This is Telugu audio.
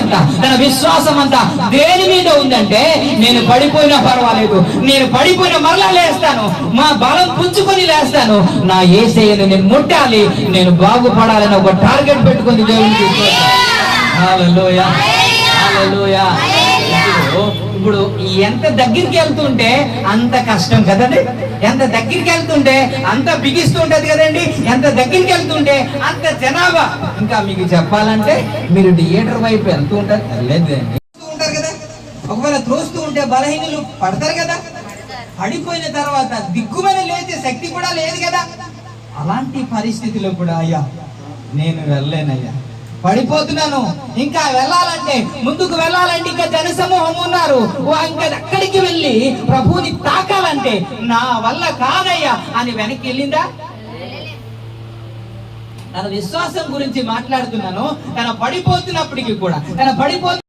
అంతా, తన విశ్వాసం అంతా దేని మీద ఉందంటే, నేను పడిపోయినా పర్వాలేదు, నేను పడిపోయిన మరలా లేస్తాను, మా బలం పుంజుకొని లేస్తాను, నా యేసయ్యను నేను ముట్టాలి, నేను బాగుపడాలని ఒక టార్గెట్ పెట్టుకొని దేవునికి హల్లెలూయా హల్లెలూయా. ఇప్పుడు ఎంత దగ్గరికి వెళ్తుంటే అంత కష్టం కదండి, ఎంత దగ్గరికి వెళ్తుంటే అంత బిగిస్తుంటది కదండి, ఎంత దగ్గరికి వెళ్తుంటే అంత జనాభా. ఇంకా మీకు చెప్పాలంటే మీరు థియేటర్ వైపు వెళ్తూ ఉంటారు కదా, ఒకవేళ త్రోస్తూ ఉంటే బలహీనులు పడతారు కదా, పడిపోయిన తర్వాత దిక్కుమని లేచే శక్తి కూడా లేదు కదా. అలాంటి పరిస్థితిలో కూడా అయ్యా నేను వెళ్ళలేనయ్యా, పడిపోతున్నాను, ఇంకా వెళ్ళాలంటే ముందుకు వెళ్ళాలంటే ఇంకా జనసమూహం ఉన్నారు, ఇంకా అక్కడికి వెళ్ళి ప్రభువుని తాకాలంటే నా వల్ల కాదయ్యా అని వెనక్కి వెళ్ళిందా? తన విశ్వాసం గురించి మాట్లాడుతున్నాను. తన పడిపోతున్నప్పటికీ కూడా, తన పడిపో